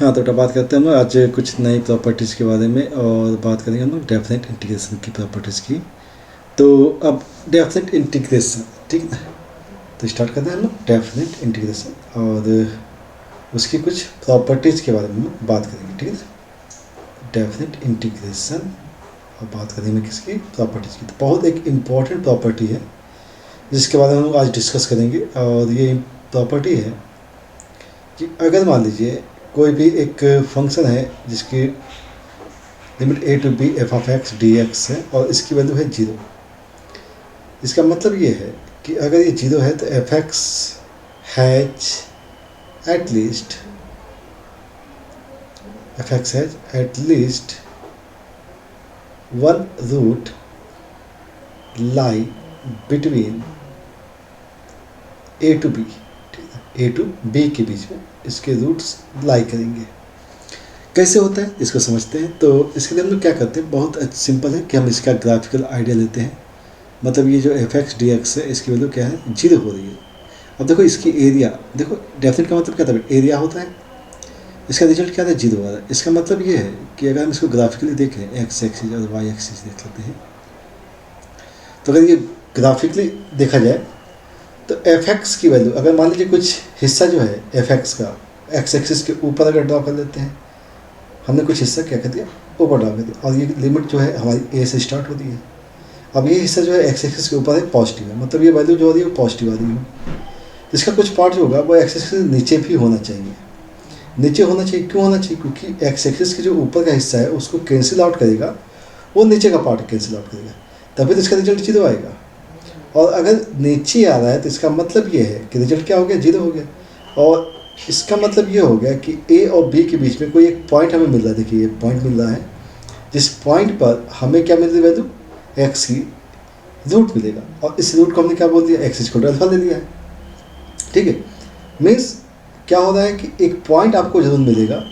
हाँ, तो बात करते हैं हम आज कुछ नई प्रॉपर्टीज़ के बारे में और बात करेंगे हम लोग डेफिनेट इंटीग्रेशन की प्रॉपर्टीज़ की। तो अब डेफिनेट इंटीग्रेशन, ठीक है, तो स्टार्ट करते हैं हम लोग डेफिनेट इंटीग्रेशन और उसकी कुछ प्रॉपर्टीज़ के बारे में बात करेंगे, ठीक है। डेफिनेट इंटीग्रेशन और बात करेंगे किसकी, प्रॉपर्टीज़ की। तो बहुत एक इम्पॉर्टेंट प्रॉपर्टी है जिसके बारे में हम आज डिस्कस करेंगे और ये प्रॉपर्टी है कि अगर मान लीजिए कोई भी एक फंक्शन है जिसकी limit a to b f of x dx है और इसकी वैल्यू है 0। इसका मतलब ये है कि अगर ये 0 है तो f x has at least one root lie between a to b, a to b के बीच में इसके रूट्स लाई करेंगे। कैसे होता है इसको समझते हैं। तो इसके लिए हम लोग क्या करते हैं, बहुत सिंपल है कि हम इसका ग्राफिकल आइडिया लेते हैं। मतलब ये जो एफ एक्स डी एक्स है इसकी वैल्यू क्या है, 0 हो रही है। अब देखो इसकी एरिया, देखो डेफिनेट का मतलब क्या था, एरिया होता है। इसका रिजल्ट क्या था, 0 आ रहा है। इसका मतलब ये है कि अगर हम इसको ग्राफिकली देखें, एक्स एक्सिस और वाई एक्सिस देख लेते हैं, तो अगर ये ग्राफिकली देखा जाए तो एफ एक्स की वैल्यू, अगर मान लीजिए कुछ हिस्सा जो है एफ एक्स का एक्स एक्सिस के ऊपर अगर ड्रॉ कर लेते हैं, हमने कुछ हिस्सा क्या कर दिया, ऊपर ड्रॉ कर दिया, और ये लिमिट जो है हमारी ए से स्टार्ट होती है। अब ये हिस्सा जो है एक्स एक्सिस के ऊपर है, पॉजिटिव है, मतलब ये वैल्यू जो हो रही है वो पॉजिटिव आ रही है। इसका कुछ पार्ट जो होगा वो एक्स एक्सिस से नीचे भी होना चाहिए। नीचे होना चाहिए, क्यों होना चाहिए, क्योंकि एक्स एक्सिस के जो ऊपर का हिस्सा है उसको कैंसिल आउट करेगा, वो नीचे का पार्ट कैंसिल आउट करेगा, तभी तो इसका रिजल्ट 0 आएगा। और अगर नीचे आ रहा है तो इसका मतलब ये है कि रिजल्ट क्या हो गया, 0 हो गया। और इसका मतलब ये हो गया कि ए और बी के बीच में कोई एक पॉइंट हमें मिल रहा है। देखिए एक पॉइंट मिल रहा है, जिस पॉइंट पर हमें क्या मिल रही है, वैल्यू एक्स की रूट मिलेगा, और इस रूट को हमने क्या बोल दिया, एक्स इक्वल टू अल्फा ले लिया है, ठीक है। मीन्स क्या हो रहा है कि एक पॉइंट आपको जरूर मिलेगा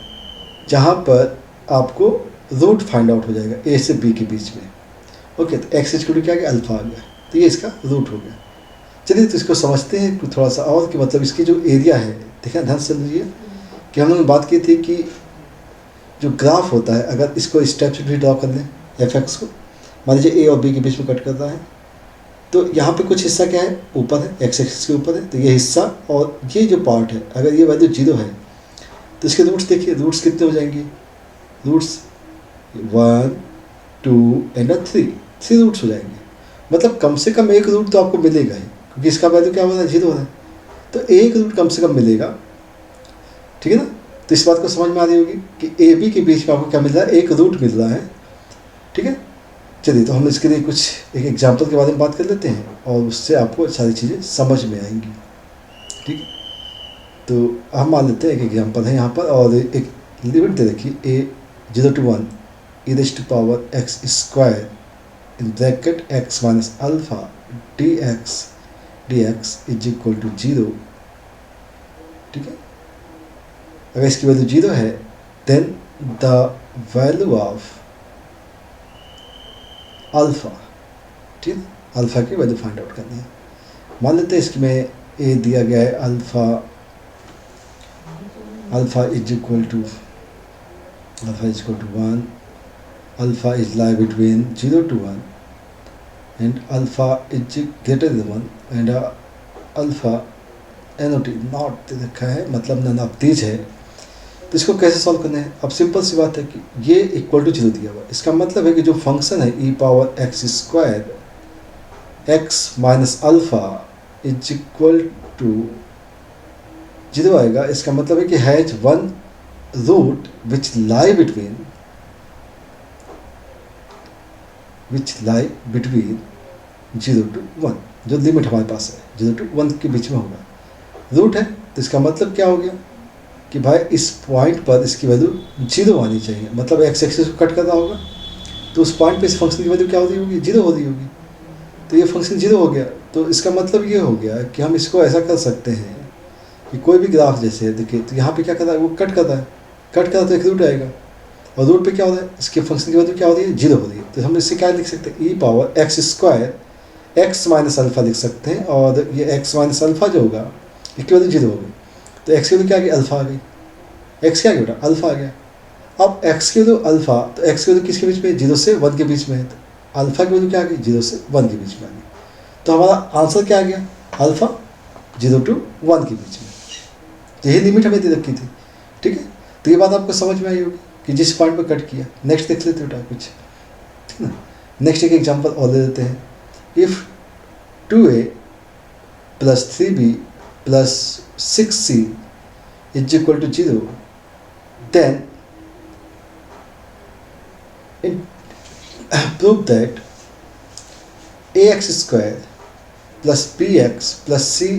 जहाँ पर आपको रूट फाइंड आउट हो जाएगा ए से बी के बीच में। ओके, तो एक्स इक्वल टू क्या आ गया, अल्फा आ गया, तो ये इसका रूट हो गया। चलिए तो इसको समझते हैं थोड़ा सा और, कि मतलब इसकी जो एरिया है, देखिए ध्यान से समझिए कि हम लोगों ने बात की थी कि जो ग्राफ होता है, अगर इसको स्टेप से भी ड्रॉ कर लें, एफ एक्स को मान लीजिए ए और बी के बीच में कट कर रहा है, तो यहाँ पे कुछ हिस्सा क्या है, ऊपर है, एक्स एक्सिस के ऊपर है, तो ये हिस्सा और ये जो पार्ट है, अगर ये वैल्यू 0 है तो इसके रूट्स देखिए, रूट्स कितने हो जाएंगे, रूट्स 1 2 एंड 3 रूट्स हो जाएंगे। मतलब कम से कम एक रूट तो आपको मिलेगा ही, क्योंकि इसका वैल्यू क्या हो रहा है, 0 हो रहा है, तो एक रूट कम से कम मिलेगा, ठीक है ना। तो इस बात को समझ में आ रही होगी कि ए बी के बीच में आपको क्या मिल रहा है, एक रूट मिल रहा है, ठीक है। चलिए तो हम इसके लिए कुछ एक एग्जांपल के बारे में बात कर लेते हैं और उससे आपको सारी चीज़ें समझ में आएंगी, ठीक है। तो हम मान लेते हैं एक एग्जांपल है यहाँ पर, और एक लिमिट दे रखी ए 0 to 1 e raised to power x square in bracket x minus alpha dx is equal to 0, ठीक है। अगर इसकी वैल्यू 0 है then the value of alpha, ठीक है, अल्फा की वैल्यू फाइंड आउट करनी है। मान लेते हैं इसमें ए दिया गया है alpha is equal to 1, alpha is lie between 0 to 1 and alpha is greater than 1 and alpha एनोटी नॉट दे रखा है, मतलब नन ऑफ दीज है। तो इसको कैसे सॉल्व करना है, अब सिंपल सी बात है कि ये इक्वल टू 0 दिया हुआ है, इसका मतलब है कि जो फंक्शन है e power x square x minus alpha is equal to 0 आएगा। इसका मतलब है कि has one root which lie between 0 to 1, जो लिमिट हमारे पास है 0 to 1 के बीच में होगा, रूट है। तो इसका मतलब क्या हो गया कि भाई इस पॉइंट पर इसकी वैल्यू 0 आनी चाहिए, मतलब एक्स एक्सिस को कट कर रहा होगा तो उस पॉइंट पे इस फंक्शन की वैल्यू क्या हो रही होगी, 0 हो रही होगी। तो ये फंक्शन 0 हो गया, तो इसका मतलब ये हो गया कि हम इसको ऐसा कर सकते हैं कि कोई भी ग्राफ जैसे है, देखिए तो यहाँ पे क्या कर रहा है, वो कट कर रहा है, तो एक रूट आएगा, और रूट पे क्या हो रहा है, इसके फंक्शन की वैल्यू क्या हो रही है, 0 हो रही है। तो हम इससे क्या लिख सकते हैं, e power x square x minus alpha लिख सकते हैं, और ये एक्स माइनस अल्फा जो होगा इसकी वैल्यू 0 हो गई, तो एक्स की वैल्यू क्या आ गई, अल्फा आ गई, एक्स क्या आ गया बेटा, अल्फा आ गया। अब एक्स की वैल्यू अल्फा, तो एक्स की वैल्यू किसके बीच में, 0 से 1 के बीच में है, तो अल्फा की वैल्यू क्या आ गई, 0 से 1 के बीच में आ गई। तो हमारा आंसर क्या आ गया, अल्फा 0 to 1 के बीच में, यही लिमिट हमें दे रखी थी। ठीक है, तो ये बात आपको समझ में आई होगी कि जिस पॉइंट पर कट किया। नेक्स्ट देख लेते बेटा कुछ, ठीक ना। नेक्स्ट एक एग्जांपल और दे देते हैं। If 2a + 3b + 6c is equal to 0, then prove that ax² + bx + c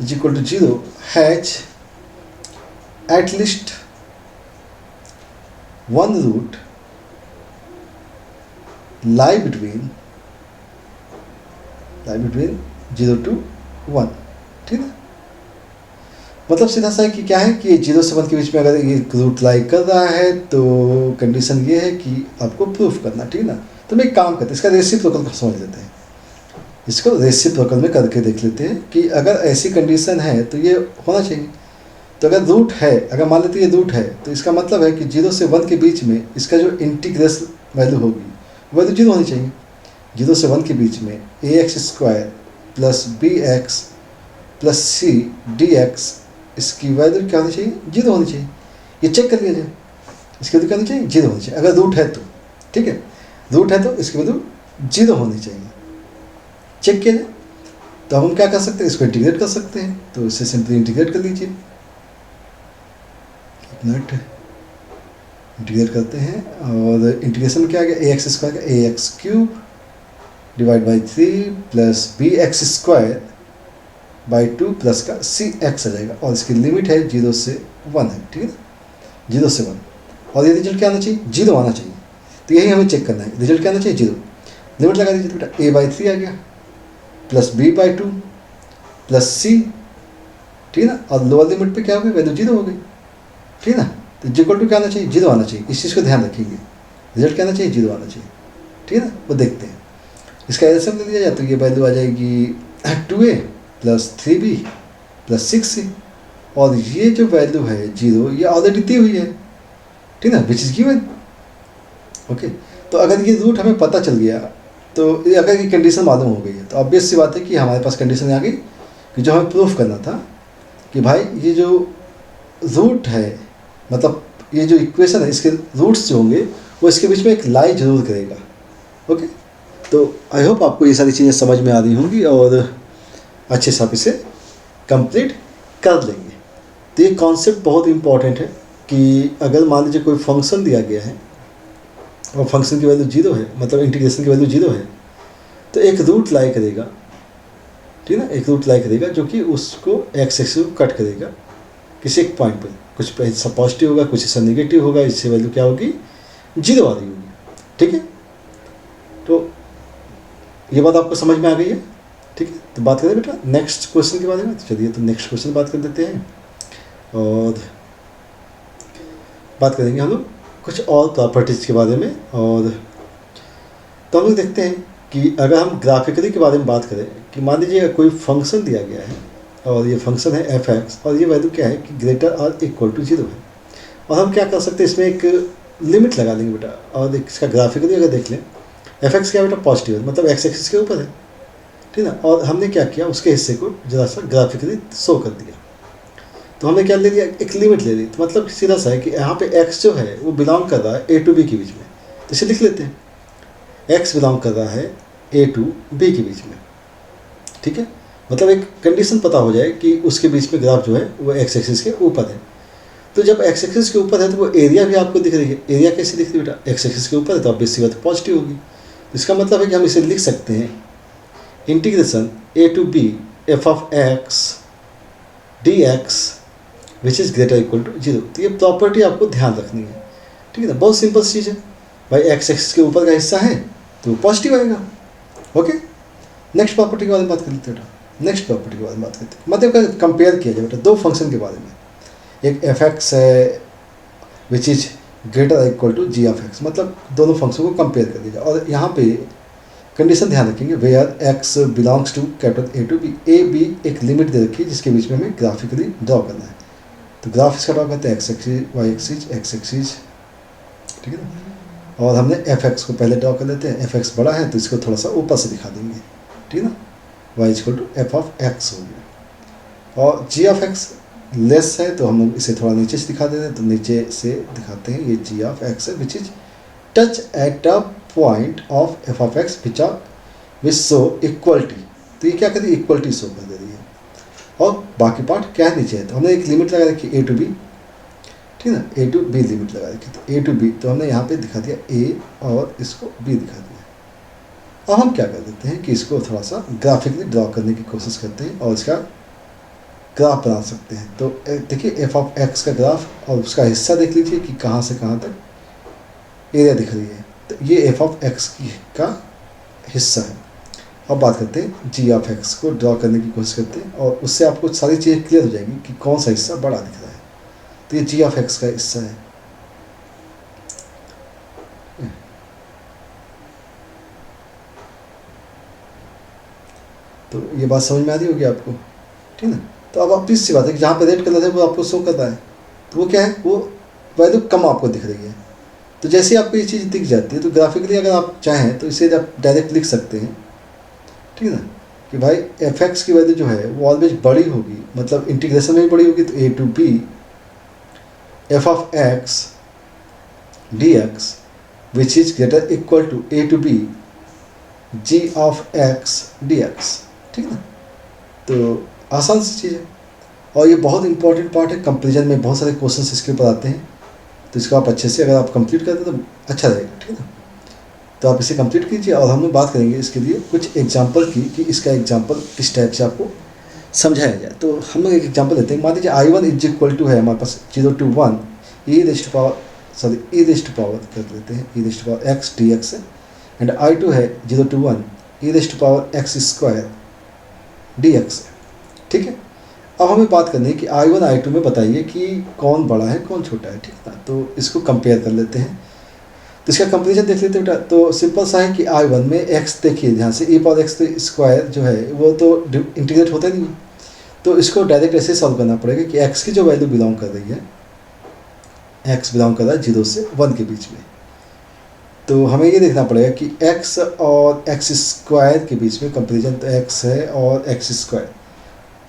is equal to 0 has at least one root lie between 0 to 1। ठीक है, मतलब सीधा सा है कि क्या है कि ये 0 से 1 के बीच में अगर ये रूट लाई कर रहा है तो कंडीशन ये है कि आपको प्रूफ करना। ठीक है ना, तो मैं एक काम करते हैं, इसका रेसिप्रोकल को समझ लेते हैं। इसको रेसिप्रोकल में करके देख लेते हैं कि अगर ऐसी कंडीशन है तो ये होना चाहिए। तो अगर रूट है, अगर मान लेते हैं ये रूट है, तो इसका मतलब है कि 0 से 1 के बीच में इसका जो इंटीग्रेस वैल्यू होगी वो वैल्यू 0 होनी चाहिए। 0 से 1 के बीच में ax² + bx + c dx, इसकी वैल्यू क्या होनी चाहिए, 0 होनी चाहिए। ये चेक कर लिया जाए, इसकी वैल्यू क्या होनी चाहिए, 0 होनी चाहिए। अगर रूट है तो, ठीक है, रूट है तो इसकी वैल्यू 0 होनी चाहिए, चेक किया जाए। तो हम क्या कर सकते हैं, इसको इंटीग्रेट कर सकते हैं। तो इसे सिंपली इंटीग्रेट कर लीजिए, मिनट इंटीग्रेट करते हैं। और इंटीग्रेशन में क्या आ गया, ax² का ax³ / 3 + bx² / 2 प्लस का cx आ जाएगा। और इसकी लिमिट है 0 से 1 है। ठीक है, 0 से 1। और ये रिजल्ट क्या आना चाहिए, 0 आना चाहिए। तो यही हमें चेक करना है, रिजल्ट क्या आना चाहिए, 0। लिमिट लगा दीजिए बेटा, a/3 आ गया + b/2 + c। ठीक है ना, और लोअर लिमिट पे क्या हो गई, वैल्यू 0 हो गई। ठीक है ना, तो इक्वल टू क्या आना चाहिए, 0 आना चाहिए। इस चीज़ को ध्यान रखेंगे, रिजल्ट क्या आना चाहिए, 0 आना चाहिए। ठीक है ना, वो देखते हैं। इसका एल्सियम ले लिया जाए तो ये वैल्यू आ जाएगी 2a + 3b + 6c। और ये जो वैल्यू है 0, ये ऑलरेडी दी हुई है। ठीक है ना, विच इज़ गिवन। ओके, तो अगर ये रूट हमें पता चल गया, तो अगर ये कंडीशन मालूम हो गई है, तो ऑब्वियस सी बात है कि हमारे पास कंडीशन आ गई कि जो हमें प्रूफ करना था कि भाई ये जो रूट है, मतलब ये जो इक्वेशन है, इसके रूट्स जो होंगे वो इसके बीच में एक लाई जरूर करेगा। ओके, तो आई होप आपको ये सारी चीज़ें समझ में आ रही होंगी और अच्छे से आप इसे कंप्लीट कर लेंगे। तो ये कॉन्सेप्ट बहुत इंपॉर्टेंट है कि अगर मान लीजिए कोई फंक्शन दिया गया है और फंक्शन की वैल्यू 0 है, मतलब इंटीग्रेशन की वैल्यू 0 है, तो एक रूट लाई करेगा। ठीक है ना, एक रूट लाई करेगा जो कि उसको एक्स एक्सिस को कट करेगा किसी एक पॉइंट पर। कुछ हिस्सा पॉजिटिव होगा, कुछ हिस्सा नेगेटिव होगा, इससे वैल्यू क्या होगी, 0 आ रही होगी। ठीक है, तो ये बात आपको समझ में आ गई है। ठीक है, तो बात करें बेटा नेक्स्ट क्वेश्चन के बारे में। तो चलिए, तो नेक्स्ट क्वेश्चन बात कर देते हैं और बात करेंगे हम लोग कुछ और प्रॉपर्टीज़ के बारे में। और तो हम लोग देखते हैं कि अगर हम ग्राफिकली के बारे में बात करें कि मान लीजिए कोई फंक्शन दिया गया है और ये फंक्शन है f(x) और ये वैल्यू क्या है कि >= 0 है। और हम क्या कर सकते हैं, इसमें एक लिमिट लगा देंगे बेटा। और इसका ग्राफिकली अगर देख लें, f(x) क्या बेटा, पॉजिटिव है, मतलब x एक्सिस के ऊपर है। ठीक है ना, और हमने क्या किया, उसके हिस्से को ज़रा सा ग्राफिकली शो कर दिया। तो हमने क्या ले लिया, एक लिमिट ले ली। तो मतलब सीधा सा है कि यहाँ पे x जो है वो बिलोंग कर रहा है a to b के बीच में। तो इसे लिख लेते हैं, x बिलोंग कर रहा है a to b के बीच में। ठीक है, मतलब एक कंडीशन पता हो जाए कि उसके बीच में ग्राफ जो है वो x एक्सिस के ऊपर है। तो जब x एक्सिस के ऊपर है तो वो एरिया भी आपको दिख रही है। एरिया कैसे दिख रही है बेटा, x एक्सिस के ऊपर है तो ऑब्वियस सी बात पॉजिटिव होगी। तो इसका मतलब है कि हम इसे लिख सकते हैं integration a to b f(x) dx which is > 0। तो ये प्रॉपर्टी आपको ध्यान रखनी है। ठीक है ना, बहुत सिंपल चीज़ है भाई। x एक्सिस के ऊपर का हिस्सा है तो वो पॉजिटिव आएगा। ओके, नेक्स्ट प्रॉपर्टी के बारे में बात कर लेते हैं बेटा। नेक्स्ट प्रॉपर्टी के बारे में बात करते हैं, मतलब कंपेयर किया जाए बेटा दो फंक्शन के बारे में। एक f(x) है विच इज़ > g(x), मतलब दोनों फंक्शन को कंपेयर कर दिया। और यहाँ पे कंडीशन ध्यान रखेंगे, where x belongs to A to B। a b एक लिमिट दे रखी है जिसके बीच में हमें ग्राफिकली ड्रॉ करना है। तो ग्राफ इसका ड्रॉ करते हैं x axis, y axis, x axis, ठीक है ना। और हमने एफ एक्स को पहले ड्रॉ कर लेते हैं, एफ एक्स बड़ा है तो इसको थोड़ा सा ऊपर से दिखा देंगे, ठीक है ना। Y equal to f of x हो गया। और जी ऑफ एक्स लेस है तो हम लोग इसे थोड़ा नीचे से दिखा देते हैं, तो नीचे से दिखाते हैं, ये जी ऑफ एक्स है which is touch at a point of f of x which are which show equality. तो ये क्या कहती है, इक्वलिटी शो कर दे रही है। और बाकी पार्ट क्या है नीचे है, तो हमने एक लिमिट लगा रखी ए टू बी, ठीक है ना, ए टू बी लिमिट लगा रखी, तो ए टू बी, तो हमने यहाँ पे दिखा दिया ए और इसको बी दिखा दिया। अब हम क्या कर देते हैं कि इसको थोड़ा सा ग्राफिकली ड्रॉ करने की कोशिश करते हैं और इसका ग्राफ बना सकते हैं। तो देखिए एफ ऑफ एक्स का ग्राफ और उसका हिस्सा देख लीजिए कि कहाँ से कहाँ तक एरिया दिख रही है, तो ये एफ ऑफ एक्स का हिस्सा है। अब बात करते हैं जी ऑफ एक्स को ड्रॉ करने की कोशिश करते हैं और उससे आपको सारी चीज़ें क्लियर हो जाएंगी कि कौन सा हिस्सा बड़ा दिख रहा है। तो ये जी ऑफ एक्स का हिस्सा है, तो ये बात समझ में आ रही होगी आपको, ठीक है ना। तो अब आप सी बात है कि जहाँ पे रेड कलर है वो आपको शो कर रहा है, तो वो क्या है, वो वैल्यू कम आपको दिख रही है। तो जैसे ही आपको ये चीज़ दिख जाती है तो ग्राफिकली अगर आप चाहें तो इसे आप डायरेक्ट लिख सकते हैं, ठीक है ना, कि भाई एफ एक्स की वैल्यू जो है वो ऑलवेज बड़ी होगी, मतलब इंटीग्रेशन में भी बड़ी होगी, तो a to b f of x d x which is greater equal to a to b g of x d x, ठीक है ना। तो आसान सी चीज़ है और ये बहुत इंपॉर्टेंट पार्ट है, कंपेरिजन में बहुत सारे क्वेश्चंस इसके ऊपर आते हैं, तो इसको आप अच्छे से अगर आप कंप्लीट करते हैं तो अच्छा रहेगा, ठीक है ना। तो आप इसे कंप्लीट कीजिए और हम लोग बात करेंगे इसके लिए कुछ एग्जांपल की, कि इसका एग्जांपल किस टाइप से आपको समझाया जाए। तो हम लोग एक एग्जांपल लेते हैं, मान लीजिए I one is equal to है हमारे पास 0 to 1 e raised power, sorry e raised power कर लेते हैं, e raised power x d x है, एंड आई टू है 0 to 1 e raised power x square d x है, ठीक है। अब हमें बात करनी है कि आई वन आई टू में बताइए कि कौन बड़ा है कौन छोटा है, ठीक है ना। तो इसको कंपेयर कर लेते हैं, तो इसका कंपेरिजन देख लेते हैं बेटा। तो सिंपल सा है कि आई वन में एक्स देखिए ध्यान से, ई पावर एक्स स्क्वायर जो है वो तो इंटीग्रेट होता नहीं है, तो इसको डायरेक्ट ऐसे सॉल्व करना पड़ेगा कि एक्स की जो वैल्यू बिलोंग कर रही है, एक्स बिलोंग कर रहा है 0 से 1 के बीच में, तो हमें ये देखना पड़ेगा कि एक्स और एक्स स्क्वायर के बीच में कंपेरिजन, तो एक्स है और एक्स स्क्वायर,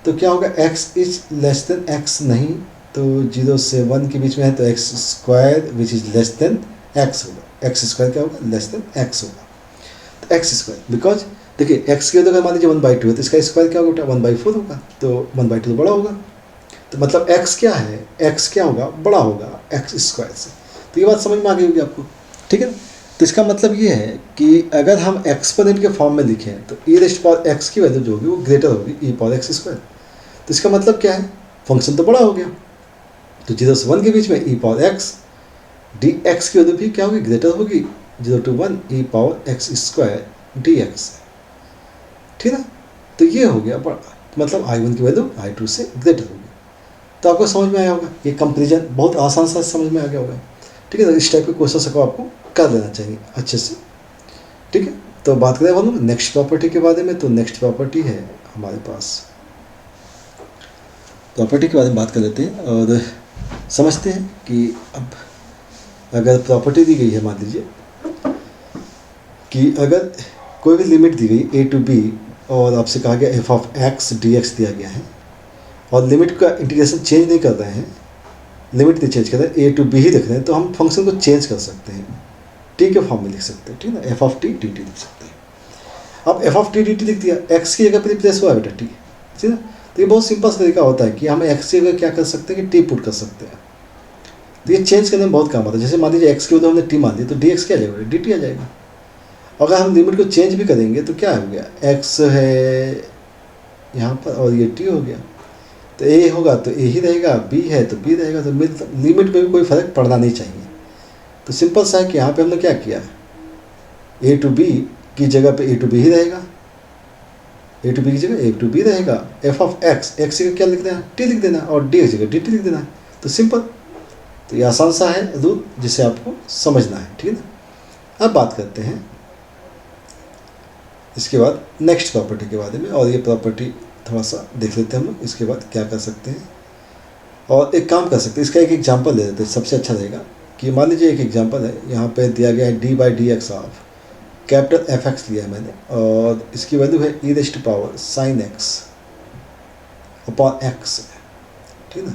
तो क्या होगा, x is less than x नहीं, तो 0 से 1 के बीच में है, तो x square which is less than x होगा, एक्स स्क्वायर क्या होगा, लेस देन एक्स होगा। तो एक्स स्क्वायर, बिकॉज देखिए एक्स की अगर मान लीजिए 1/2 है तो इसका स्क्वायर क्या होगा, 1/4 होगा, तो 1/2 तो बड़ा होगा, तो मतलब एक्स क्या है, एक्स क्या होगा, बड़ा होगा एक्स स्क्वायर से। तो ये बात समझ में आ गई होगी आपको, ठीक है ना। तो इसका मतलब ये है कि अगर हम एक्सपोनेंट के फॉर्म में लिखें तो ई रेस्ट पावर एक्स की वैल्यू जो होगी वो ग्रेटर होगी ई पावर एक्स स्क्वायर। तो इसका मतलब क्या है, फंक्शन तो बड़ा हो गया, तो 0 से 1 के बीच में ई पावर एक्स डी एक्स की वैल्यू भी क्या होगी, ग्रेटर होगी 0 to 1 E power x square d x, ठीक है ना। तो ये हो गया बड़ा, मतलब आई वन की वैल्यू आई टू से ग्रेटर होगी। तो आपको समझ में आया होगा, ये कंपेरिजन बहुत आसान सा समझ में आ गया होगा, ठीक है। तो इस टाइप के क्वेश्चन को आपको कर लेना चाहिए अच्छे से, ठीक है। तो बात करें हम नेक्स्ट प्रॉपर्टी के बारे में, तो नेक्स्ट प्रॉपर्टी है हमारे पास, प्रॉपर्टी के बारे में बात कर लेते हैं और समझते हैं कि अब अगर प्रॉपर्टी दी गई है, मान लीजिए कि अगर कोई भी लिमिट दी गई ए टू बी और आपसे कहा गया F of x d x दिया गया है और लिमिट का इंटीग्रेशन चेंज नहीं कर रहे हैं, लिमिट नहीं चेंज कर रहे हैं, ए टू बी ही लिख रहे हैं, तो हम फंक्शन को चेंज कर सकते हैं, टी के फॉर्म में लिख सकते हैं, ठीक है ना, F of t d T लिख सकते हैं। अब f of t d T लिख दिया, एक्स की जगह पर रिप्लेस हुआ है बेटा टी, ठीक है ना। तो ये बहुत सिंपल सा तरीका होता है कि हम एक्स की जगह क्या कर सकते हैं कि टी पुट कर सकते हैं, तो ये चेंज करने में बहुत काम आता है। जैसे मान लीजिए एक्स की वजह हमने टी मान ली, तो डी एक्स क्या आ जाएगा, डी टी आ जाएगा। अगर हम लिमिट को चेंज भी करेंगे तो क्या हो गया, एक्स है यहाँ पर और ये टी हो गया, तो ए होगा तो ए ही रहेगा, बी है तो बी रहेगा, तो लिमिट में भी कोई फ़र्क पड़ना नहीं चाहिए। तो सिंपल सा है कि यहाँ पे हमने क्या किया, ए टू बी की जगह पे ए टू बी ही रहेगा, ए टू बी की जगह ए टू बी रहेगा, एफ ऑफ एक्स, एक्स की क्या लिख देना, टी लिख देना, और डी की जगह डी टी लिख देना, तो सिंपल। तो ये आसान सा है रूल जिसे आपको समझना है, ठीक है ना। अब बात करते हैं इसके बाद नेक्स्ट प्रॉपर्टी के बारे में, और ये प्रॉपर्टी थोड़ा सा देख लेते हैं हम लोग, इसके बाद क्या कर सकते हैं। और एक काम कर सकते हैं, इसका एक एग्जांपल ले लेते हैं, सबसे अच्छा रहेगा कि मान लीजिए एक एग्जांपल है, यहाँ पे दिया गया है d/dx ऑफ कैपिटल f(x) लिया है मैंने, और इसकी वैल्यू है e⁻sin x अपॉन x, ठीक है ना।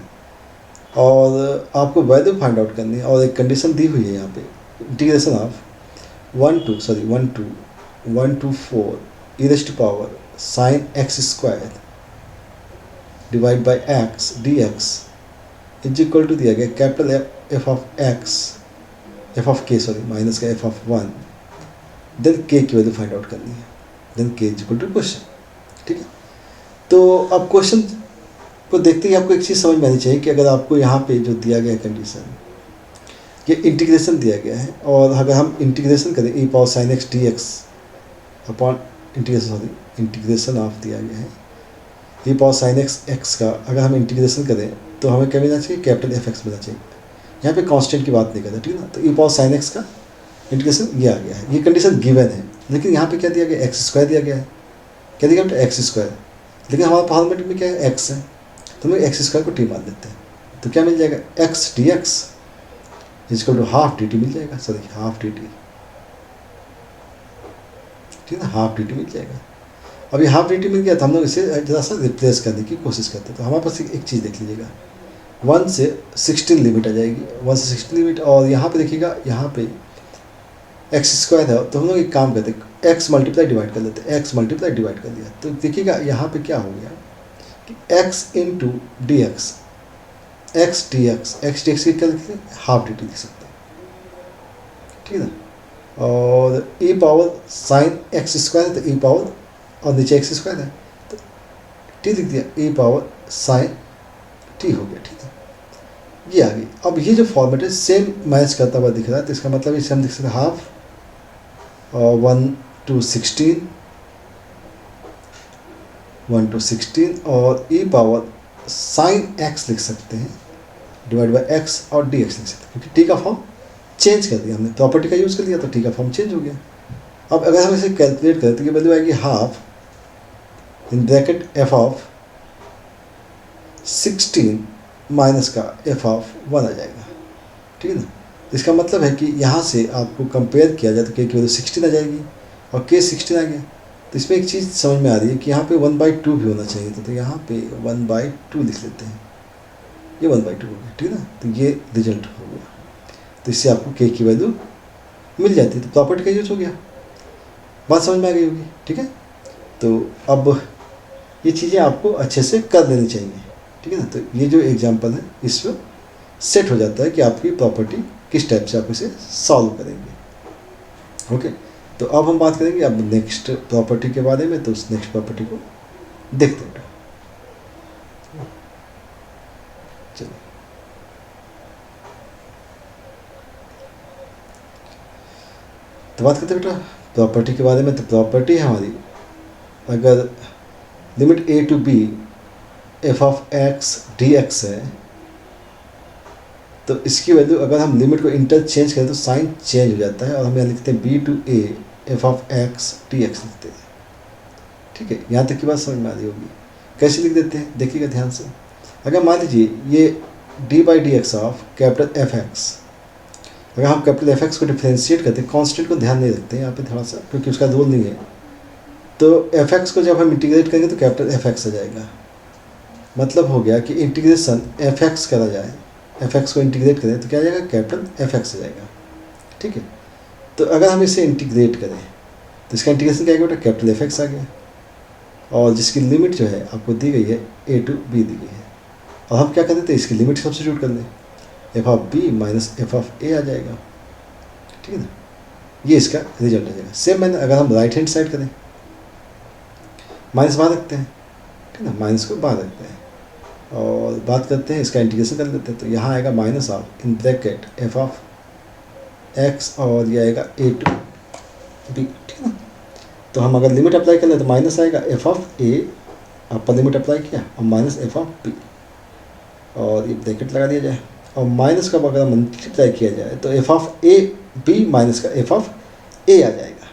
और आपको वैल्यू फाइंड आउट करनी है, और एक कंडीशन दी हुई है यहाँ पे, integration of 1 to 4 e⁻sin x² divide by x dx is equal to दिया गया capital f of k minus का f(1), देन k की वैल्यू फाइंड आउट करनी है, then k is equal to question, ठीक है। तो अब क्वेश्चन को देखते ही आपको एक चीज़ समझ में आनी चाहिए कि अगर आपको यहाँ पे जो दिया गया कंडीशन, ये इंटीग्रेशन दिया गया है, और अगर हम इंटीग्रेशन करें e⁻sin x dx upon integration of दिया गया है e⁻sin x का, अगर हम इंटीग्रेशन करें तो हमें क्या मिलना चाहिए, कैपिटल f(x) मिलना चाहिए। यहाँ पे कांस्टेंट की बात नहीं करते, ठीक है ना। तो e⁻sin x का इंटीग्रेशन ये आ गया है, ये कंडीशन गिवन है, लेकिन यहाँ पे क्या दिया गया, x² दिया गया है, क्या दिया गया, x², लेकिन हमारे फॉर्मेट में क्या है, x है, तो हम x² को t मान लेते हैं, तो क्या मिल जाएगा, x dx is equal to half dt मिल जाएगा, हाफ dt, ठीक है ना, हाफ dt मिल जाएगा। अब ये हाफ dt मिल गया तो हम लोग इसे जरा सा रिप्लेस करने की कोशिश करते हैं। तो हमारे पास एक चीज़ देख लीजिएगा, 1 से 16 लिमिट आ जाएगी, 1 से 16 लिमिट, और यहाँ पे देखिएगा, यहाँ पे x² है, तो हम लोग एक काम करते हैं, x मल्टीप्लाई डिवाइड कर लेते हैं, x मल्टीप्लाई डिवाइड कर दिया, तो देखिएगा यहाँ पे क्या हो गया कि x into dx, x dx की क्या लिखते हैं, हाफ dt लिख सकते हैं, ठीक है ना। और e⁻sin x² तो e⁻, और नीचे x² है तो t लिख दिया, e⁻sin t हो गया, ठीक है, ये आ गई। अब ये जो फॉर्मेट है सेम मैच करता हुआ दिख रहा है, तो इसका मतलब इसे हम लिख सकते हैं हाफ 1 to 16 और e⁻sin x लिख सकते हैं डिवाइड बाई x, और dx लिख सकते हैं, क्योंकि t का फॉर्म चेंज कर दिया हमने, प्रॉपर्टी का यूज़ कर लिया, तो t का फॉर्म चेंज हो गया। अब अगर हम इसे कैलकुलेट करें तो ये वैल्यू आएगी half in bracket f of 16 minus का f(1) आ जाएगा, ठीक है ना। इसका मतलब है कि यहाँ से आपको कंपेयर किया जाए तो k की वैल्यू 16 आ जाएगी, और k 16 आ गया, तो इसमें एक चीज़ समझ में आ रही है कि यहाँ पे 1/2 भी होना चाहिए था, तो यहाँ पे 1/2 लिख लेते हैं, ये 1/2 हो गया, ठीक है ना। तो ये रिजल्ट हो गया, तो इससे आपको k की वैल्यू मिल जाती है, तो प्रॉपर्टी का यूज हो गया, बात समझ में आ गई होगी, ठीक है। तो अब ये चीज़ें आपको अच्छे से कर लेनी चाहिए, ठीक है ना। तो ये जो एग्जांपल है इसमें सेट हो जाता है कि आपकी प्रॉपर्टी किस टाइप से आप इसे सॉल्व करेंगे। ओके, तो अब हम बात करेंगे अब नेक्स्ट प्रॉपर्टी के बारे में, तो उस नेक्स्ट प्रॉपर्टी को देखते हैं। चलिए, तो बात करते हैं बेटा प्रॉपर्टी के बारे में। तो प्रॉपर्टी है हमारी, अगर limit a to b f(x) dx है, तो इसकी वैल्यू अगर हम लिमिट को इंटरचेंज करें तो साइन चेंज हो जाता है, और हम यहाँ लिखते हैं b to a f(x) dx लिखते हैं, ठीक है। यहाँ तक की बात समझ में आ रही होगी। कैसे लिख देते हैं, देखिएगा ध्यान से। अगर मान लीजिए ये d/dx ऑफ कैपिटल f(x), अगर हम कैपिटल f(x) को डिफ्रेंशिएट करते हैं, कॉन्स्टेंट को ध्यान नहीं रखते हैं यहाँ पे थोड़ा सा, क्योंकि उसका रोल नहीं है, तो f(x) को जब हम इंटीग्रेट करेंगे तो कैपिटल f(x) आ जाएगा। मतलब हो गया कि इंटीग्रेशन f(x) करा जाए, f(x) को इंटीग्रेट करें तो क्या आ जाएगा, कैपिटल f(x) आ जाएगा, ठीक है। तो अगर हम इसे इंटीग्रेट करें तो इसका इंटीग्रेशन क्या आएगा बेटा, कैपिटल f(x) आ गया, और जिसकी लिमिट जो है आपको दी गई है a to b दी गई है, और हम क्या करते थे, इसकी लिमिट सब्स्टिट्यूट कर लें, f(b) माइनस f(a) आ जाएगा, ठीक है ना। ये इसका रिजल्ट आ जाएगा। सेम मैंने अगर हम राइट हैंड साइड करें, माइनस बाहर रखते हैं, ठीक है ना, माइनस को बाहर रखते हैं, और बात करते हैं इसका इंटीग्रेशन कर लेते हैं, तो यहाँ आएगा minus of in bracket f(x) और ये आएगा a to b, ठीक है ना। तो हम अगर लिमिट अप्लाई कर लें तो माइनस आएगा f(a), अपर लिमिट अप्लाई किया, और माइनस f(b), और ये ब्रैकेट लगा दिया जाए, और माइनस का अगर मल्टीप्लाई किया जाए तो f(a)b माइनस का f(a) आ जाएगा,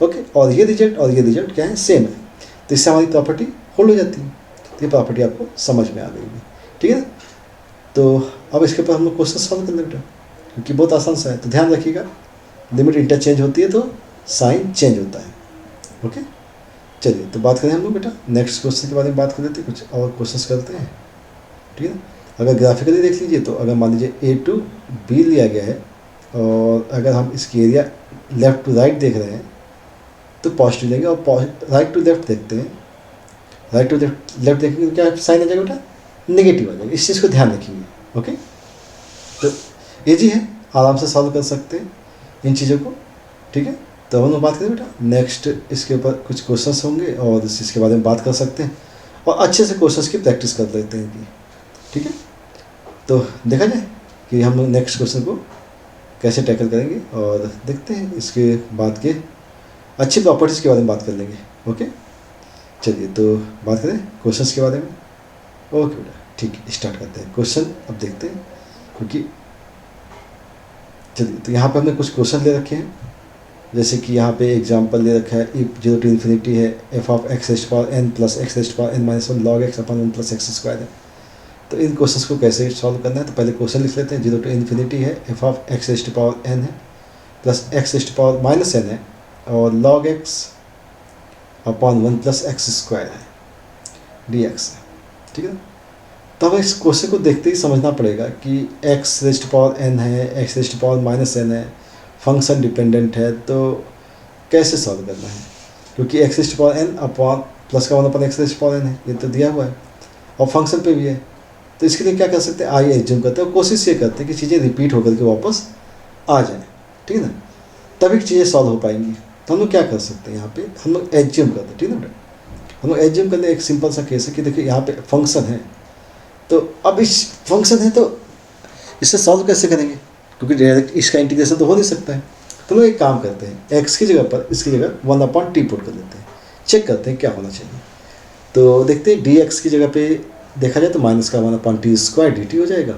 ओके। और ये रिजल्ट क्या है, सेम है, तो इससे हमारी प्रॉपर्टी होल्ड हो जाती है। तो ये प्रॉपर्टी आपको समझ में आ गई होगी, ठीक है ना। तो अब इसके ऊपर हम लोग क्वेश्चन सॉल्व कर लें बेटा, क्योंकि बहुत आसान सा है। तो ध्यान रखिएगा, लिमिट इंटरचेंज होती है तो साइन चेंज होता है। ओके, चलिए तो बात करें हम लोग बेटा नेक्स्ट क्वेश्चन के बारे में बात कर लेते हैं, कुछ और क्वेश्चंस करते हैं। ठीक है, अगर ग्राफिकली देख लीजिए तो अगर मान लीजिए ए टू बी लिया गया है और अगर हम इसकी एरिया लेफ़्ट टू राइट देख रहे हैं तो पॉजिटिव लेंगे, और राइट टू लेफ्ट देखते हैं, राइट टू लेफ्ट देखेंगे तो क्या साइन आ जाएगा बेटा, नेगेटिव आ जाएगा। इस चीज़ को ध्यान रखेंगे। ओके, तो ईजी है, आराम से सॉल्व कर सकते हैं इन चीज़ों को। ठीक है, तो हम लोग बात करें बेटा नेक्स्ट, इसके ऊपर कुछ क्वेश्चंस होंगे और इस चीज़ के बारे में बात कर सकते हैं और अच्छे से क्वेश्चंस की प्रैक्टिस कर लेते हैं कि ठीक है। तो देखा जाए कि हम लोग नेक्स्ट क्वेश्चन को कैसे टैकल करेंगे और देखते हैं इसके बाद के अच्छी प्रॉपर्टीज़ के बारे में बात कर लेंगे। ओके, चलिए तो बात करें क्वेश्चंस के बारे में। ओके बेटा, ठीक है, स्टार्ट करते हैं क्वेश्चन। अब देखते हैं, क्योंकि चलिए तो यहाँ पर हमने कुछ क्वेश्चन ले रखे हैं, जैसे कि यहाँ पे एग्जांपल ले रखा है इफ 0 टू इन्फिनिटी है f of x raised power n plus x raised power n minus 1 log x upon 1 plus x square है। तो इन क्वेश्चंस को कैसे सॉल्व करना है, तो पहले क्वेश्चन लिख लेते हैं। 0 टू इन्फिनिटी है f of x raised power n है plus x raised power minus n है और log x upon 1 plus x square है डी एक्स है। ठीक है, तो हमें इस क्वेश्चन को देखते ही समझना पड़ेगा कि एक्स रेस्ट पावर एन है, x raised power minus n है, फंक्शन डिपेंडेंट है, तो कैसे सॉल्व करना है, क्योंकि x raised power n upon plus का 1 upon x raised power n है, ये तो दिया हुआ है और फंक्शन पे भी है। तो इसके लिए क्या कर सकते हैं, आई एज्यूम करते हैं और कोशिश ये करते हैं कि चीज़ें रिपीट होकर के वापस आ जाएँ। ठीक है ना, तभी चीज़ें सॉल्व हो पाएंगी। तो हम लोग क्या कर सकते हैं, यहाँ पे हम लोग एज्यूम करते हैं। ठीक है ना, हम लोग एज्यूम करने एक सिंपल सा केस है कि देखिए यहाँ पे फंक्शन है, तो अब इस फंक्शन है तो इसे सॉल्व कैसे करेंगे, क्योंकि डायरेक्ट इसका इंटीग्रेशन तो हो नहीं सकता है। तो लोग एक काम करते हैं, एक्स की जगह पर इसकी जगह 1 अपॉन टी पुट कर देते हैं, चेक करते हैं क्या होना चाहिए। तो देखते हैं डी एक्स की जगह पे देखा जाए तो माइनस का 1 upon T square d T हो जाएगा,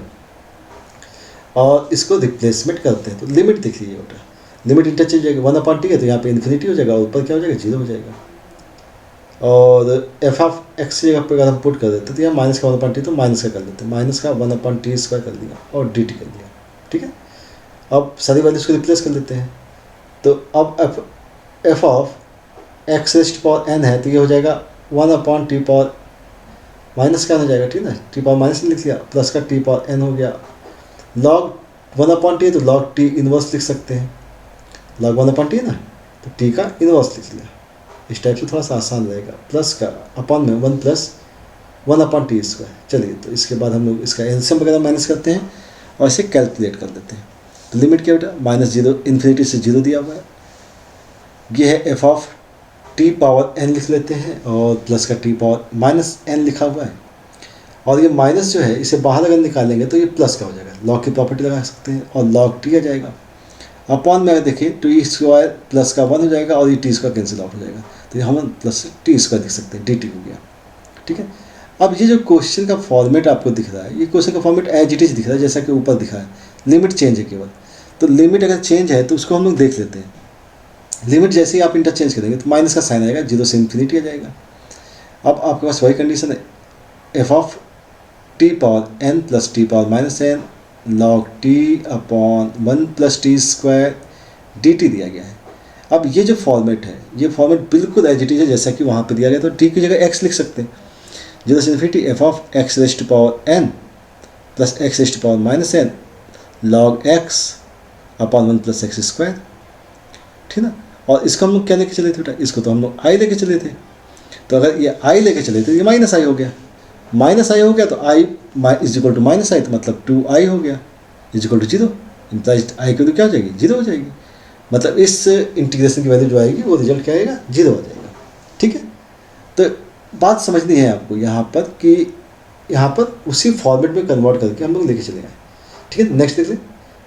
और इसको रिप्लेसमेंट करते हैं तो लिमिट देख लीजिए बेटा, लिमिट इंटरचेंज हो जाएगा। 1 अपॉन टी है तो यहाँ पे इन्फिनिटी हो जाएगा, ऊपर क्या हो जाएगा, 0 हो जाएगा। और एफ ऑफ एक्स की जगह पर अगर हम पुट कर देते तो यहाँ माइनस का 1 अपॉन टी तो माइनस का कर देते हैं, माइनस का 1 अपॉन टी स्क्वायर कर दिया और डी टी कर दिया। ठीक है, अब सारी वैल्यूज को रिप्लेस कर लेते हैं। तो अब f of x raised power n है तो ये हो जाएगा 1 अपॉन टी पावर माइनस का हो जाएगा। ठीक है ना, टी पावर माइनस लिख लिया, प्लस का टी पावर एन हो गया। लॉग 1 अपॉन टी है तो लॉग टी इनवर्स लिख सकते हैं, लॉग 1 अपॉन टी है ना तो टी का इनवर्स लिख लिया। इस टाइप से थोड़ा सा आसान रहेगा, प्लस का अपॉन में 1 प्लस 1 अपॉन टी स्क्वायर। चलिए तो इसके बाद हम लोग इसका एलसीएम वगैरह माइनस करते हैं और इसे कैलकुलेट कर देते हैं। तो लिमिट क्या बेटा, -0 इन्फिनिटी से 0 दिया हुआ है, ये है f of t power n लिख लेते हैं और प्लस का टी पावर माइनस एन लिखा हुआ है, और ये माइनस जो है इसे बाहर अगर निकालेंगे तो ये प्लस का हो जाएगा, लॉग की प्रॉपर्टी लगा सकते हैं और लॉग टी आ जाएगा। अपॉन में अगर देखिए टी स्क्वायर प्लस का 1 हो जाएगा और ये टी स्क्वायर कैंसिल आउट हो जाएगा, तो ये हम प्लस टी स्क्वायर लिख सकते हैं, डी टी हो गया। ठीक है, अब ये जो क्वेश्चन का फॉर्मेट आपको दिख रहा है, ये क्वेश्चन का फॉर्मेट एज इट इज दिख रहा है जैसा कि ऊपर दिखा है, लिमिट चेंज है केवल। तो लिमिट अगर चेंज है तो उसको हम लोग देख लेते हैं। लिमिट जैसे ही आप इंटरचेंज करेंगे तो माइनस का साइन आएगा, 0 से इन्फिनिटी आ जाएगा। अब आपके पास वही कंडीशन है, f of t power n plus t power minus n log t upon 1 plus t square d t दिया गया है। अब ये जो फॉर्मेट है, ये फॉर्मेट बिल्कुल एज इट इज है जैसा कि वहाँ पे दिया गया, तो टी की जगह एक्स लिख सकते हैं, 0 से infinity f of x raised power n plus x raised power minus n log x upon 1 plus x square. ठीक ना, और इसको हम लोग क्या लेके चले थे बेटा, इसको तो हम लोग आई लेके चले थे। तो अगर ये आई लेके चले तो ये माइनस आई हो गया, माइनस आई हो गया तो i is equal to minus i, तो मतलब 2i हो गया is equal to 0, implies i की तो क्या हो जाएगी, 0 हो जाएगी। मतलब इस इंटीग्रेशन की वैल्यू जो आएगी वो रिजल्ट क्या आएगा, 0 हो जाएगा। ठीक है, तो बात समझनी है आपको यहाँ पर कि यहाँ पर उसी फॉर्मेट में कन्वर्ट करके हम लोग लेके चले गए। ठीक है, नेक्स्ट देख लें।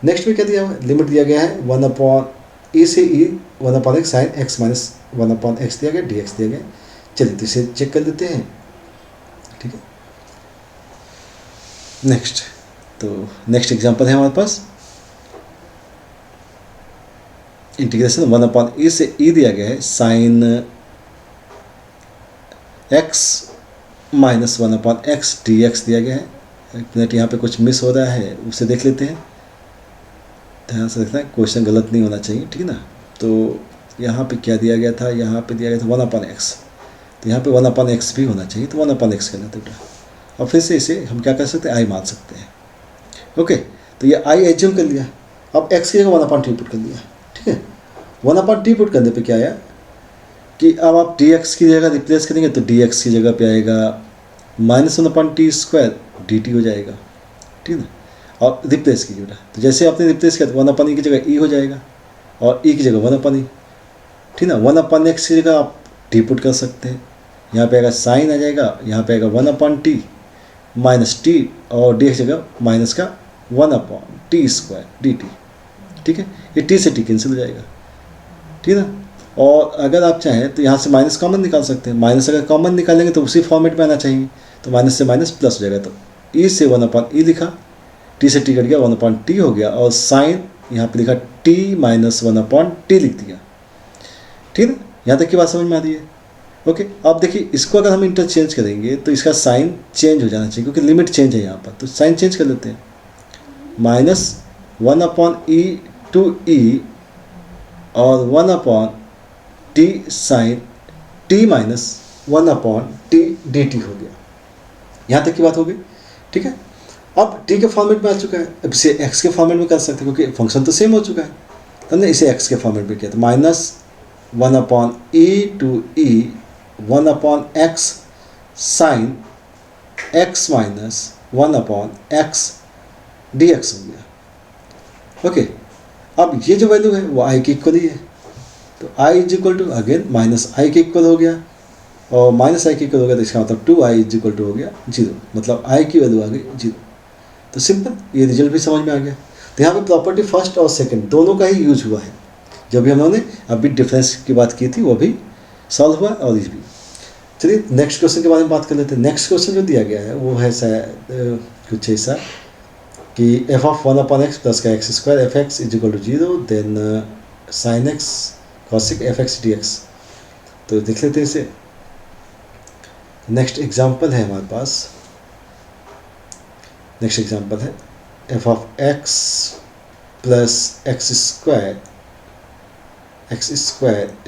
नेक्स्ट में क्या दिया हुआ है, लिमिट दिया गया है 1 अपॉन ए से ई 1 upon x sine x minus 1 upon x दिया गया, डी एक्स दिया गया। चलिए तो इसे चेक कर देते हैं। ठीक है, नेक्स्ट, तो नेक्स्ट एग्जांपल है हमारे पास, इंटीग्रेशन 1 अपॉन ए से ई दिया गया है sine x minus 1 upon x d x दिया गया है, एक मिनट, यहाँ पे कुछ मिस हो रहा है, उसे देख लेते हैं। ध्यान से देखना, क्वेश्चन गलत नहीं होना चाहिए, ठीक है ना। तो यहाँ पे क्या दिया गया था, यहाँ पे दिया गया था 1/x, तो यहाँ पे 1/x भी होना चाहिए, तो 1/x कर लेते बेटा। और फिर से इसे हम क्या कर सकते हैं, आई मान सकते हैं। ओके, तो ये आई एज्यूम कर लिया। अब x की जगह 1/t पुट कर दिया, ठीक है। 1/t पुट करने पे क्या आया कि अब आप dx की जगह रिप्लेस करेंगे तो dx की जगह पे आएगा -1/t² dt हो जाएगा, ठीक है ना। और रिप्लेस कीजिए बेटा, तो जैसे आपने रिप्लेस किया तो 1/e की जगह e हो जाएगा और e की जगह 1/e, ठीक है ना। 1/x की जगह आप t पुट कर सकते हैं, यहाँ पे आएगा साइन आ जाएगा, यहाँ पे आएगा 1/t -t और dx जगह माइनस का 1/t² dt, ठीक है। ये t से t कैंसिल हो जाएगा, ठीक है ना। और अगर आप चाहें तो यहाँ से माइनस कॉमन निकाल सकते हैं। माइनस अगर कॉमन निकालेंगे तो उसी फॉर्मेट में आना चाहिए, तो माइनस से माइनस प्लस हो जाएगा, तो e से 1/e लिखा, t से t कट गया, 1/t हो गया, और साइन यहाँ पे लिखा t - 1/t लिख दिया, ठीक है ना। यहाँ तक की बात समझ में आ रही है। ओके, अब देखिए इसको अगर हम इंटरचेंज करेंगे तो इसका साइन चेंज हो जाना चाहिए, क्योंकि लिमिट चेंज है यहाँ पर, तो साइन चेंज कर लेते हैं। -1/e टू e और 1/t sign t - 1/t dt हो गया। यहाँ तक की बात हो गई, ठीक है। अब t के फॉर्मेट में आ चुका है, अब इसे x के फॉर्मेट में कर सकते हैं, क्योंकि फंक्शन तो सेम हो चुका है, तो हमने इसे x के फॉर्मेट में किया, तो -1/e to e 1/x sine x - 1/x dx हो गया। ओके, अब ये जो वैल्यू है वो i के इक्वल ही है, तो i = अगेन -i के इक्वल हो गया, और -i के इक्वल हो गया, तो इसका मतलब 2i = हो गया 0, मतलब i की वैल्यू आ गई 0। तो सिंपल, ये रिजल्ट भी समझ में आ गया। तो यहाँ पे प्रॉपर्टी फर्स्ट और सेकंड दोनों का ही यूज हुआ है। जब भी हम लोगों ने अभी डिफरेंस की बात की थी वो भी सॉल्व हुआ और इस भी। चलिए नेक्स्ट क्वेश्चन के बारे में बात कर लेते हैं। नेक्स्ट क्वेश्चन जो दिया गया है वो है कुछ ऐसा कि f(1/x) प्लस का x² fx = 0, then sin x cosec fx dx। तो देख लेते हैं इसे। नेक्स्ट एग्जाम्पल है हमारे पास, नेक्स्ट एग्जाम्पल है f(x) plus x²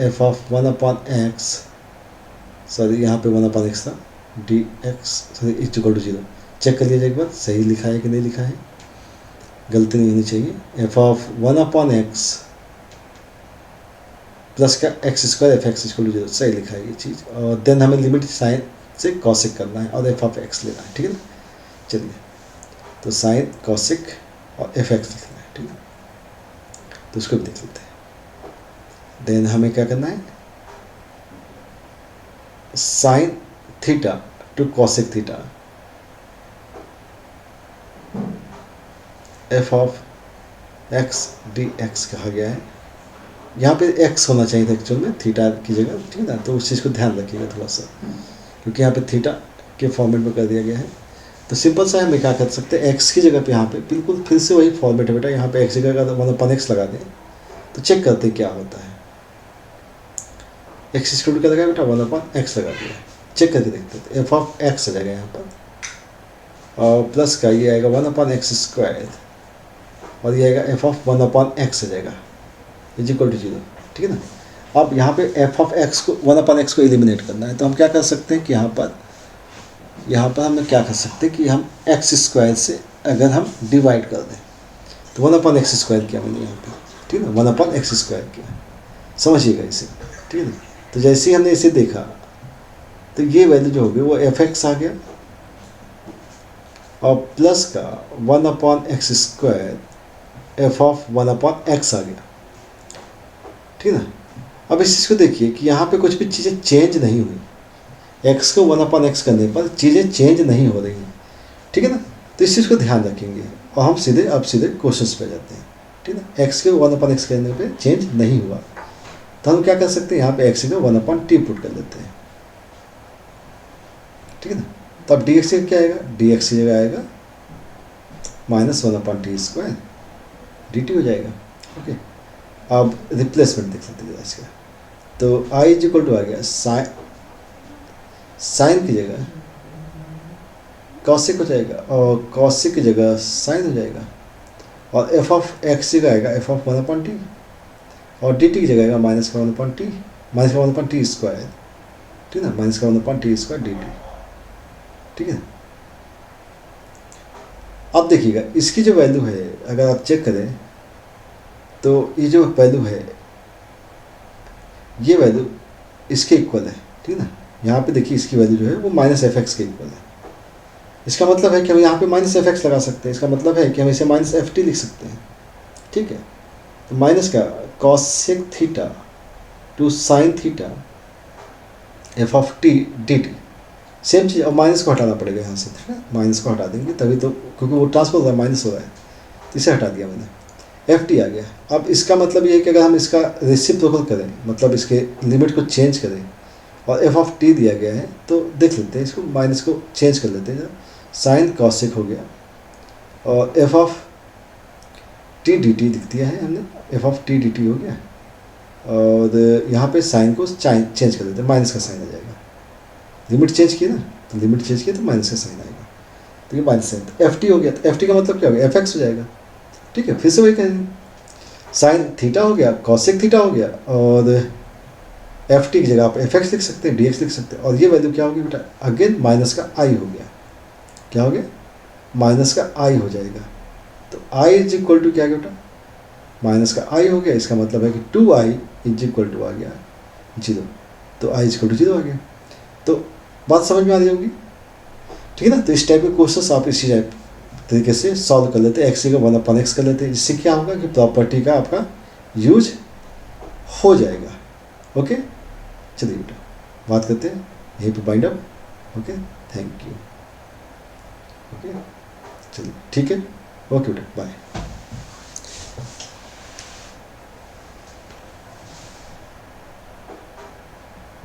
f(1/x), sorry यहाँ पे 1/x था, dx सॉरी = 0। चेक कर लीजिए एक बार सही लिखा है कि नहीं लिखा है, गलती नहीं होनी चाहिए। f(1/x) प्लस का x² fx = 0 सही लिखा है ये चीज़, और देन हमें लिमिट साइन से कॉसिक करना है और f(x) लेना है, ठीक है ना। चलिए, तो साइन कॉसिक और fx लिखना है, ठीक है। तो उसको भी देख लेते हैं। देन हमें क्या करना है, sine theta two cosec theta f(x) dx कहा गया है। यहाँ पे x होना चाहिए था एक्चुअल में थीटा की जगह, ठीक है ना। तो उस चीज़ को ध्यान रखिएगा थोड़ा सा, क्योंकि यहाँ पे थीटा के फॉर्मेट में कर दिया गया है। तो सिंपल सा हमें क्या कर सकते हैं, x की जगह पे यहाँ पे बिल्कुल फिर से वही फॉर्मेट है बेटा। यहाँ पे x की जगह 1/x लगा दें, तो चेक करते क्या होता है। x स्क्वायर क्या लगा बेटा, 1/x लगा दिया, चेक करके देखते हैं। f(x) आ जाएगा यहाँ पर, और प्लस का ये आएगा 1/x², और ये आएगा f(1/x) आ जाएगा = 0, ठीक है ना। अब यहाँ पे f(x) को 1/x को एलिमिनेट करना है, तो हम क्या कर सकते हैं कि यहाँ पर हम क्या कर सकते हैं कि हम x² से अगर हम डिवाइड कर दें, तो 1/x² किया मैंने यहाँ पे, ठीक है ना, 1/x² किया, समझिएगा इसे, ठीक है ना। तो जैसे ही हमने इसे देखा तो ये वैल्यू जो होगी वो fx आ गया, और प्लस का 1/x² f(1/x) आ गया, ठीक है ना। अब इस चीज़ को देखिए कि यहाँ पे कुछ भी चीज़ें चेंज नहीं हुई, x को 1/x करने पर चीज़ें चेंज नहीं हो रही हैं, ठीक है ना। तो इस चीज़ को ध्यान रखेंगे, और हम सीधे क्वेश्चंस पे जाते हैं, ठीक है ना। x को 1/x करने पे चेंज नहीं हुआ, तो हम क्या कर सकते हैं, यहाँ पे x को 1/t पुट कर लेते हैं, ठीक है ना। तो अब dx क्या आएगा, dx की जगह आएगा -1/t² dt हो जाएगा। ओके, अब रिप्लेसमेंट देख लेते हैं इसका। तो i = आ गया साइन की जगह कॉसेक हो जाएगा और कॉसेक की जगह साइन हो जाएगा, और एफ ऑफ एक्स की जगह आएगा एफ ऑफ 1/t, और डी टी की जगह आएगा माइनस का 1/t, माइनस का 1/t स्क्वायर, ठीक है ना, माइनस का 1/t स्क्वायर डी टी, ठीक है। अब देखिएगा इसकी जो वैल्यू है अगर आप चेक करें तो ये जो वैल्यू है ये वैल्यू इसके इक्वल है, ठीक है ना। यहाँ पे देखिए इसकी वैल्यू जो है वो माइनस एफ एक्स के इक्वल है। इसका मतलब है कि हम यहाँ पे माइनस एफ एक्स लगा सकते हैं, इसका मतलब है कि हम इसे माइनस एफ टी लिख सकते हैं, ठीक है। तो माइनस का cosec theta to sine theta f of t d t, same चीज़। अब माइनस को हटाना पड़ेगा यहाँ से, ठीक है, माइनस को हटा देंगे तभी तो, क्योंकि वो ट्रांसफर हो रहा है माइनस हो रहा है, इसे हटा दिया मैंने, एफ टी आ गया। अब इसका मतलब ये है कि अगर हम इसका रेसिप्रोकल करें, मतलब इसके लिमिट को चेंज करें, और एफ ऑफ टी दिया गया है तो देख लेते हैं इसको, माइनस को चेंज कर लेते हैं, साइन कॉसेक हो गया, और F of t d T लिख दिया है हमने, F of t d T हो गया, और यहाँ पे साइन को चेंज कर देते हैं, माइनस का साइन आ जाएगा, लिमिट चेंज की ना, तो लिमिट चेंज किया तो माइनस का साइन आएगा, तो ये माइनस साइन, तो एफ टी हो गया, तो एफ टी का मतलब क्या हो गया, एफ एक्स हो जाएगा, ठीक है। फिर से वही कहेंगे, साइन थीटा हो गया, कॉसेक थीटा हो गया, और एफ टी की जगह आप एफ एक्स लिख सकते हैं, डी एक्स लिख सकते हैं, और ये वैल्यू क्या होगी बेटा, अगेन माइनस का आई हो गया, क्या हो गया, माइनस का आई हो जाएगा। तो आई इज इक्वल टू क्या गया बेटा, माइनस का आई हो गया, इसका मतलब है कि 2i इज इक्वल टू आ गया 0, तो आई इज इक्वल टू 0 आ गया। तो बात समझ में आ रही होगी, ठीक है ना। तो इस टाइप के क्वेश्चंस आप इसी टाइप तरीके से सॉल्व कर लेते हैं, एक्स का 1/x कर लेते हैं, जिससे क्या होगा कि प्रॉपर्टी का आपका यूज हो जाएगा। ओके, चलिए बेटा बात करते हैं यहीं पे bind up. Okay, thank you. Okay, चलिए ठीक है, ओके बेटा, बाय।